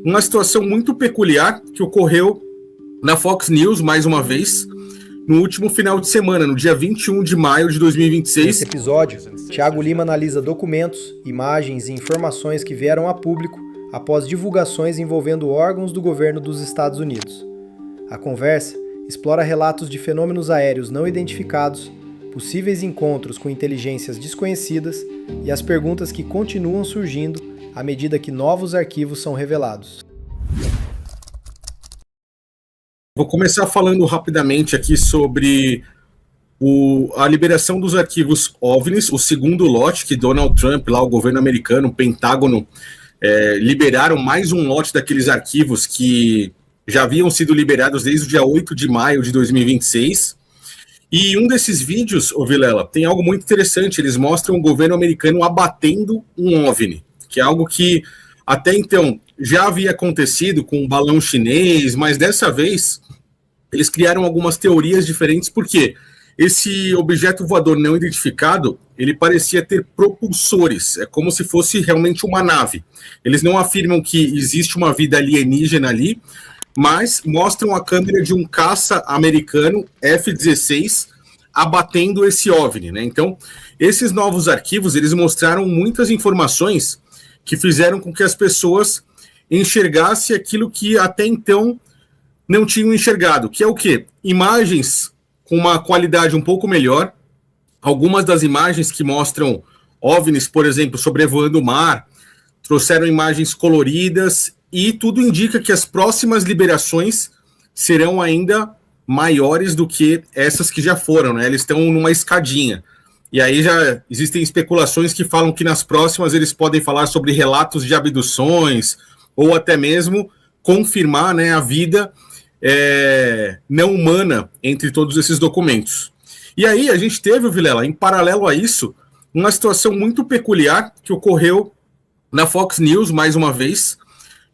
uma situação muito peculiar que ocorreu na Fox News, mais uma vez, no último final de semana, no dia 21 de maio de 2026. Nesse episódio, Thiago Lima analisa documentos, imagens e informações que vieram a público após divulgações envolvendo órgãos do governo dos Estados Unidos. A conversa explora relatos de fenômenos aéreos não identificados, possíveis encontros com inteligências desconhecidas e as perguntas que continuam surgindo à medida que novos arquivos são revelados. Vou começar falando rapidamente aqui sobre a liberação dos arquivos OVNIs, o segundo lote que Donald Trump, lá o governo americano, o Pentágono, liberaram mais um lote daqueles arquivos que já haviam sido liberados desde o dia 8 de maio de 2026. E um desses vídeos, Vilela, tem algo muito interessante. Eles mostram o governo americano abatendo um OVNI, que é algo que até então já havia acontecido com um balão chinês, mas dessa vez eles criaram algumas teorias diferentes, porque esse objeto voador não identificado, ele parecia ter propulsores, é como se fosse realmente uma nave. Eles não afirmam que existe uma vida alienígena ali, mas mostram a câmera de um caça americano F-16 abatendo esse OVNI, né? Então, esses novos arquivos, eles mostraram muitas informações que fizeram com que as pessoas enxergassem aquilo que até então não tinham enxergado, que é o quê? Imagens com uma qualidade um pouco melhor. Algumas das imagens que mostram OVNIs, por exemplo, sobrevoando o mar, trouxeram imagens coloridas e tudo indica que as próximas liberações serão ainda maiores do que essas que já foram, né? Eles estão numa escadinha. E aí já existem especulações que falam que nas próximas eles podem falar sobre relatos de abduções ou até mesmo confirmar, né, a vida não humana entre todos esses documentos. E aí a gente teve, Vilela, em paralelo a isso, uma situação muito peculiar que ocorreu na Fox News, mais uma vez,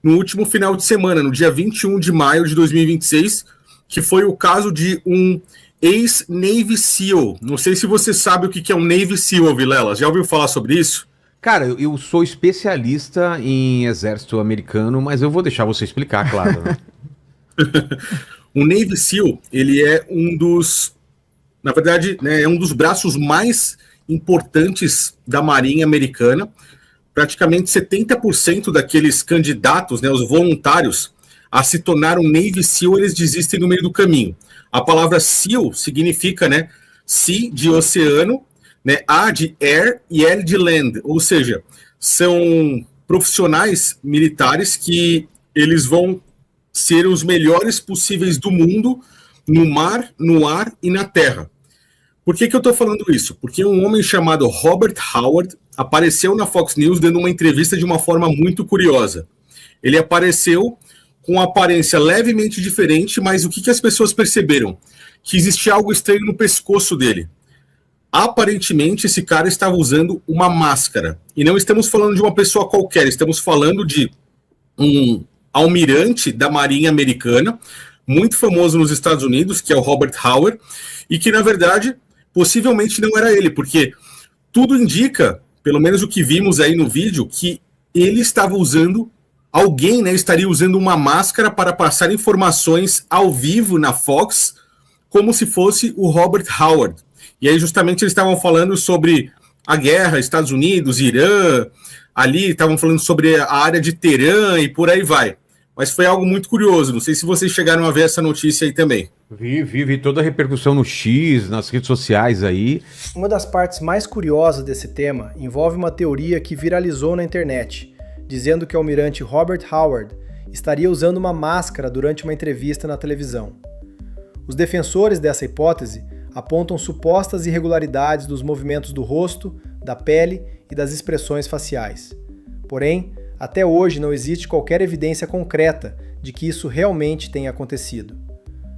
no último final de semana, no dia 21 de maio de 2026, que foi o caso de um ex-Navy SEAL. Não sei se você sabe o que é um Navy SEAL, Vilela. Já ouviu falar sobre isso? Cara, eu sou especialista em exército americano, mas eu vou deixar você explicar, claro, né? O Navy SEAL, ele é um dos, na verdade, né, é um dos braços mais importantes da Marinha Americana. Praticamente 70% daqueles candidatos, né, os voluntários, a se tornar um Navy SEAL, eles desistem no meio do caminho. A palavra SEAL significa, né, Sea de oceano, né, A de air e L de land, ou seja, são profissionais militares que eles vão ser os melhores possíveis do mundo no mar, no ar e na terra. Por que eu estou falando isso? Porque um homem chamado Robert Howard apareceu na Fox News dando uma entrevista de uma forma muito curiosa. Ele apareceu com uma aparência levemente diferente, mas o que as pessoas perceberam? Que existia algo estranho no pescoço dele. Aparentemente, esse cara estava usando uma máscara. E não estamos falando de uma pessoa qualquer, estamos falando de um almirante da Marinha Americana, muito famoso nos Estados Unidos, que é o Robert Howard, e que, na verdade, possivelmente não era ele, porque tudo indica, pelo menos o que vimos aí no vídeo, que ele estava usando, alguém, né, estaria usando uma máscara para passar informações ao vivo na Fox, como se fosse o Robert Howard. E aí, justamente, eles estavam falando sobre a guerra, Estados Unidos, Irã, ali estavam falando sobre a área de Teherã e por aí vai. Mas foi algo muito curioso, não sei se vocês chegaram a ver essa notícia aí também. Vi toda a repercussão no X, nas redes sociais aí. Uma das partes mais curiosas desse tema envolve uma teoria que viralizou na internet, dizendo que o almirante Robert Howard estaria usando uma máscara durante uma entrevista na televisão. Os defensores dessa hipótese apontam supostas irregularidades dos movimentos do rosto, da pele e das expressões faciais. Porém, até hoje não existe qualquer evidência concreta de que isso realmente tenha acontecido.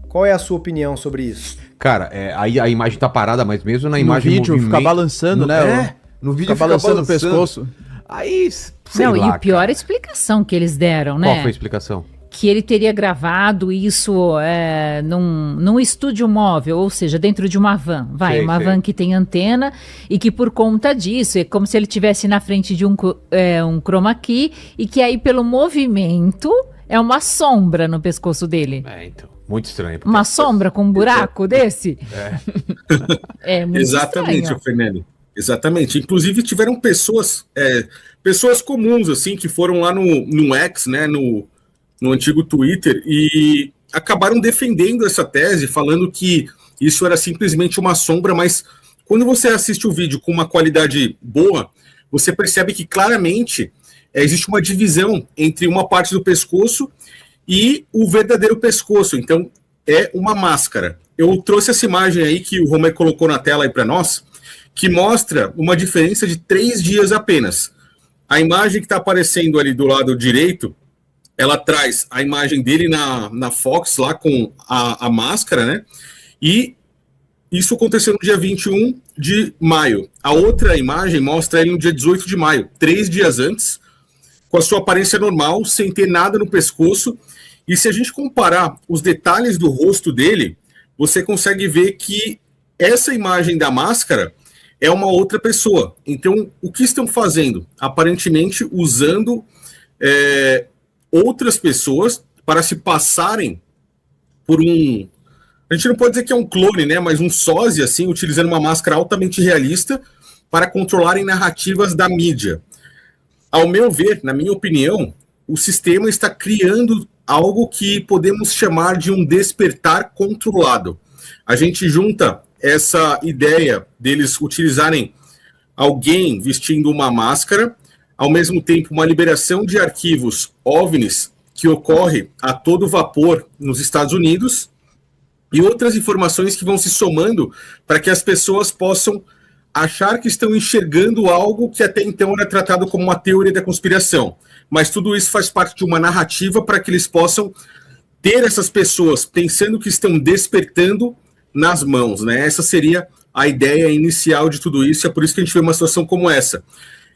Qual é a sua opinião sobre isso? Cara, aí a imagem tá parada, mas mesmo na imagem... No vídeo fica balançando, né? No vídeo fica balançando o pescoço. Aí, sei Não, lá, e o pior é cara. a explicação que eles deram, né? Qual foi a explicação? que ele teria gravado isso num estúdio móvel, ou seja, dentro de uma van. Uma van que tem antena e que por conta disso, é como se ele estivesse na frente de um chroma key e que aí pelo movimento é uma sombra no pescoço dele. Então, muito estranho. Uma sombra com um buraco desse? É muito Exatamente, estranho. Fernando. Exatamente. Inclusive tiveram pessoas comuns, assim, que foram lá no X, né, no antigo Twitter, e acabaram defendendo essa tese, falando que isso era simplesmente uma sombra, mas quando você assiste o vídeo com uma qualidade boa, você percebe que claramente existe uma divisão entre uma parte do pescoço e o verdadeiro pescoço. Então, é uma máscara. Eu trouxe essa imagem aí que o Romer colocou na tela aí para nós, que mostra uma diferença de 3 dias apenas. A imagem que está aparecendo ali do lado direito, ela traz a imagem dele na Fox, lá com a máscara, né? E isso aconteceu no dia 21 de maio. A outra imagem mostra ele no dia 18 de maio, 3 dias antes, com a sua aparência normal, sem ter nada no pescoço. E se a gente comparar os detalhes do rosto dele, você consegue ver que essa imagem da máscara é uma outra pessoa. Então, o que estão fazendo? Aparentemente, usando outras pessoas para se passarem por um... A gente não pode dizer que é um clone, né? Mas um sósia, assim, utilizando uma máscara altamente realista para controlarem narrativas da mídia. Ao meu ver, na minha opinião, o sistema está criando algo que podemos chamar de um despertar controlado. A gente junta essa ideia deles utilizarem alguém vestindo uma máscara, ao mesmo tempo uma liberação de arquivos OVNIs que ocorre a todo vapor nos Estados Unidos, e outras informações que vão se somando para que as pessoas possam achar que estão enxergando algo que até então era tratado como uma teoria da conspiração. Mas tudo isso faz parte de uma narrativa para que eles possam ter essas pessoas pensando que estão despertando nas mãos, né? Essa seria a ideia inicial de tudo isso, é por isso que a gente vê uma situação como essa.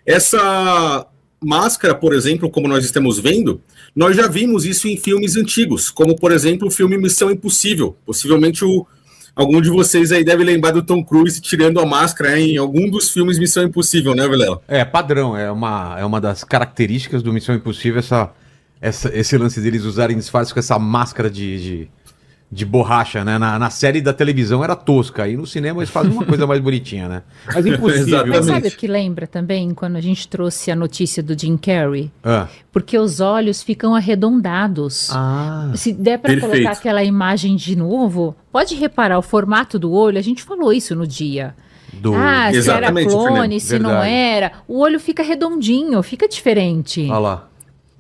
Essa máscara, por exemplo, como nós estamos vendo, nós já vimos isso em filmes antigos, como, por exemplo, o filme Missão Impossível. Possivelmente algum de vocês aí deve lembrar do Tom Cruise tirando a máscara em algum dos filmes Missão Impossível, né, Vilela? É padrão, é uma das características do Missão Impossível, esse lance deles usarem disfarce com essa máscara de borracha, né? Na série da televisão era tosca, aí no cinema eles fazem uma coisa mais bonitinha, né? Mas impossível. Mas sabe o que lembra também, quando a gente trouxe a notícia do Jim Carrey? Porque os olhos ficam arredondados. Se der para colocar aquela imagem de novo, pode reparar o formato do olho, a gente falou isso no dia. Se era clone, se não era, o olho fica redondinho, fica diferente. Olha lá.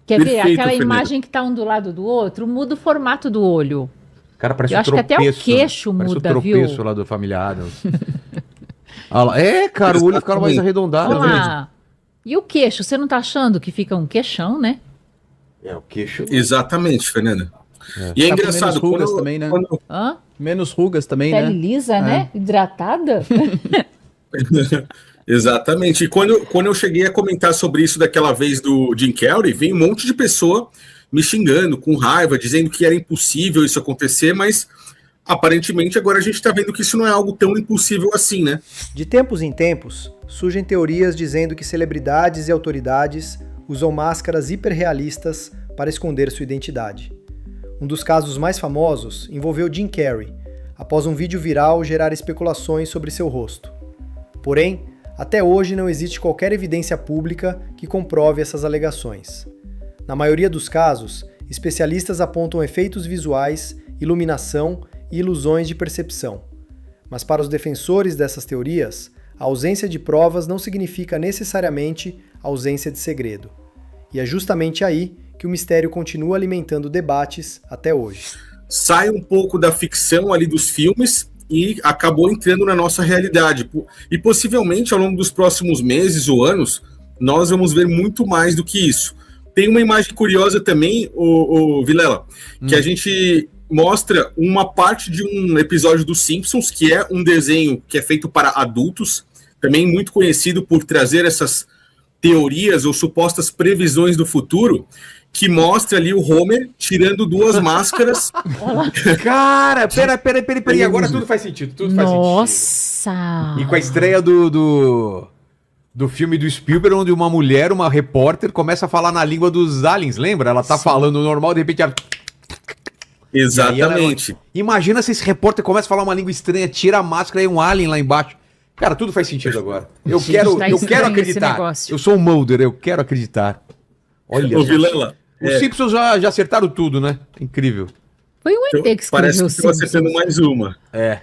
Quer ver? Aquela imagem que está um do lado do outro, muda o formato do olho. Cara, parece eu acho tropeço, que até o queixo muda, o tropeço, viu? Lá do Família Adams. Cara, o olho fica mais arredondado. E o queixo? Você não tá achando que fica um queixão, né? O queixo... Exatamente, Fernanda. E é engraçado... Menos rugas também, né? Menos rugas também, né? Pele lisa, né? Hidratada. Exatamente. E quando eu cheguei a comentar sobre isso daquela vez do Jim Carrey, vem um monte de pessoa me xingando, com raiva, dizendo que era impossível isso acontecer, mas aparentemente agora a gente está vendo que isso não é algo tão impossível assim, né? De tempos em tempos, surgem teorias dizendo que celebridades e autoridades usam máscaras hiperrealistas para esconder sua identidade. Um dos casos mais famosos envolveu Jim Carrey, após um vídeo viral gerar especulações sobre seu rosto. Porém, até hoje não existe qualquer evidência pública que comprove essas alegações. Na maioria dos casos, especialistas apontam efeitos visuais, iluminação e ilusões de percepção. Mas para os defensores dessas teorias, a ausência de provas não significa necessariamente ausência de segredo. E é justamente aí que o mistério continua alimentando debates até hoje. Sai um pouco da ficção ali dos filmes e acabou entrando na nossa realidade. E possivelmente ao longo dos próximos meses ou anos, nós vamos ver muito mais do que isso. Tem uma imagem curiosa também, o Vilela, que a gente mostra uma parte de um episódio dos Simpsons, que é um desenho que é feito para adultos, também muito conhecido por trazer essas teorias ou supostas previsões do futuro, que mostra ali o Homer tirando 2 máscaras. Cara, peraí, agora tudo faz sentido, tudo faz sentido. Nossa! E com a estreia do filme do Spielberg, onde uma mulher, uma repórter, começa a falar na língua dos aliens, lembra? Ela tá falando normal, de repente ela... Exatamente. Imagina se esse repórter começa a falar uma língua estranha, tira a máscara e um alien lá embaixo. Cara, tudo faz sentido agora. Eu quero acreditar. Eu sou um Mulder, eu quero acreditar. Olha só. Vilela, Os Simpsons já acertaram tudo, né? Incrível. Foi um ET que escreveu parece que os estou acertando mais uma. É.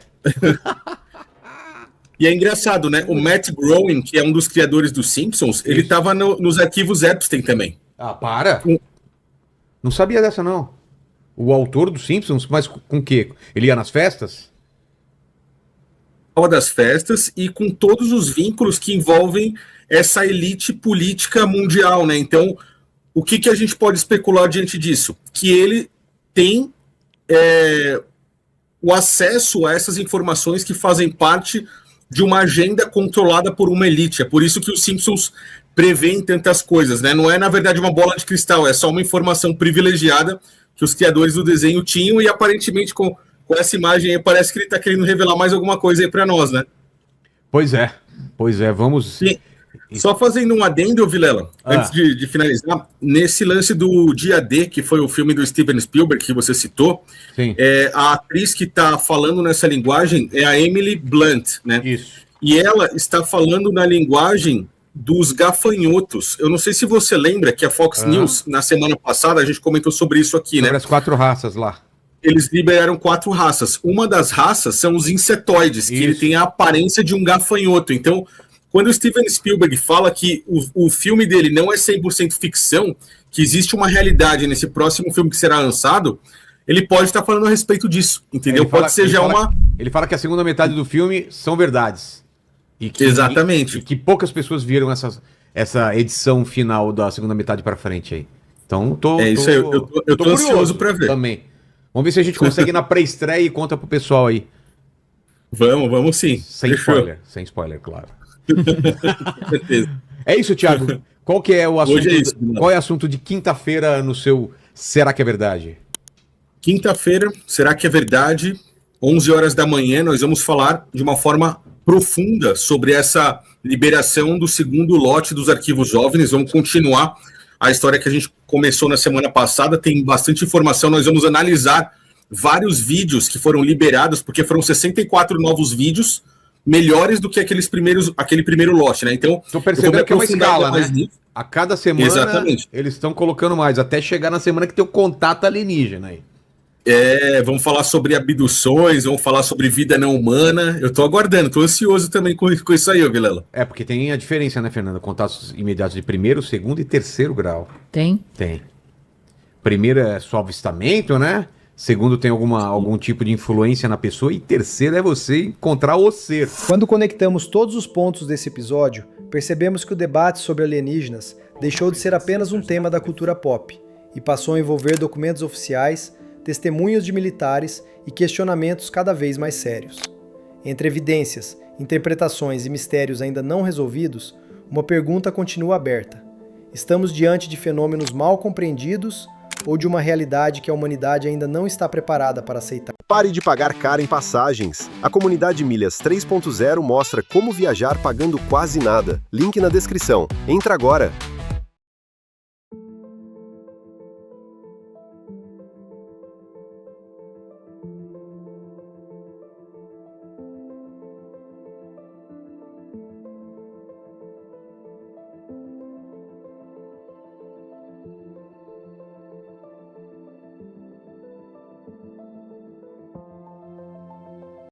E é engraçado, né? O Matt Groening, que é um dos criadores dos Simpsons, ele estava nos arquivos Epstein também. Ah, para! Não sabia dessa, não. O autor dos Simpsons, mas com o quê? Ele ia nas festas? Das festas e com todos os vínculos que envolvem essa elite política mundial, né? Então, o que a gente pode especular diante disso? Que ele tem o acesso a essas informações que fazem parte de uma agenda controlada por uma elite. É por isso que os Simpsons prevêem tantas coisas, né? Não é, na verdade, uma bola de cristal, é só uma informação privilegiada que os criadores do desenho tinham e, aparentemente, com essa imagem aí, parece que ele está querendo revelar mais alguma coisa aí para nós, né? Pois é, vamos... Sim. Só fazendo um adendo, Vilela, antes de finalizar, nesse lance do Dia D, que foi o filme do Steven Spielberg que você citou, a atriz que está falando nessa linguagem é a Emily Blunt, né? Isso. E ela está falando na linguagem dos gafanhotos. Eu não sei se você lembra que a Fox News, na semana passada, a gente comentou sobre isso aqui, sobre né? As 4 raças lá. Eles liberaram 4 raças. Uma das raças são os insetoides, que ele tem a aparência de um gafanhoto. Então, quando o Steven Spielberg fala que o filme dele não é 100% ficção, que existe uma realidade nesse próximo filme que será lançado, ele pode estar falando a respeito disso, entendeu? Ele fala que a segunda metade do filme são verdades. Exatamente. E que poucas pessoas viram essa edição final da segunda metade para frente aí. Então, eu tô ansioso para ver. Também. Vamos ver se a gente consegue ir na pré-estreia e conta pro pessoal aí. Vamos sim. Sem spoiler, claro. É isso, Thiago. Qual que é o assunto? Qual é o assunto de quinta-feira no seu Será que é Verdade? Quinta-feira, Será que é Verdade? 11 horas da manhã, nós vamos falar de uma forma profunda sobre essa liberação do segundo lote dos arquivos OVNIs. Vamos continuar a história que a gente começou na semana passada, tem bastante informação, nós vamos analisar vários vídeos que foram liberados, porque foram 64 novos vídeos, melhores do que aquele primeiro lote, né? Então, tô percebendo que é uma escala, né? A cada semana eles estão colocando mais, até chegar na semana que tem o contato alienígena aí. Vamos falar sobre abduções, vamos falar sobre vida não humana. Eu tô aguardando, tô ansioso também com isso aí, Vilela. Porque tem a diferença, né, Fernanda? Contatos imediatos de 1º, 2º e 3º grau. Tem? Tem. Primeiro é só avistamento, né? Segundo, tem algum tipo de influência na pessoa. E terceiro é você encontrar o ser. Quando conectamos todos os pontos desse episódio, percebemos que o debate sobre alienígenas deixou de ser apenas um tema da cultura pop e passou a envolver documentos oficiais, testemunhos de militares e questionamentos cada vez mais sérios. Entre evidências, interpretações e mistérios ainda não resolvidos, uma pergunta continua aberta. Estamos diante de fenômenos mal compreendidos ou de uma realidade que a humanidade ainda não está preparada para aceitar? Pare de pagar caro em passagens. A comunidade Milhas 3.0 mostra como viajar pagando quase nada. Link na descrição. Entra agora!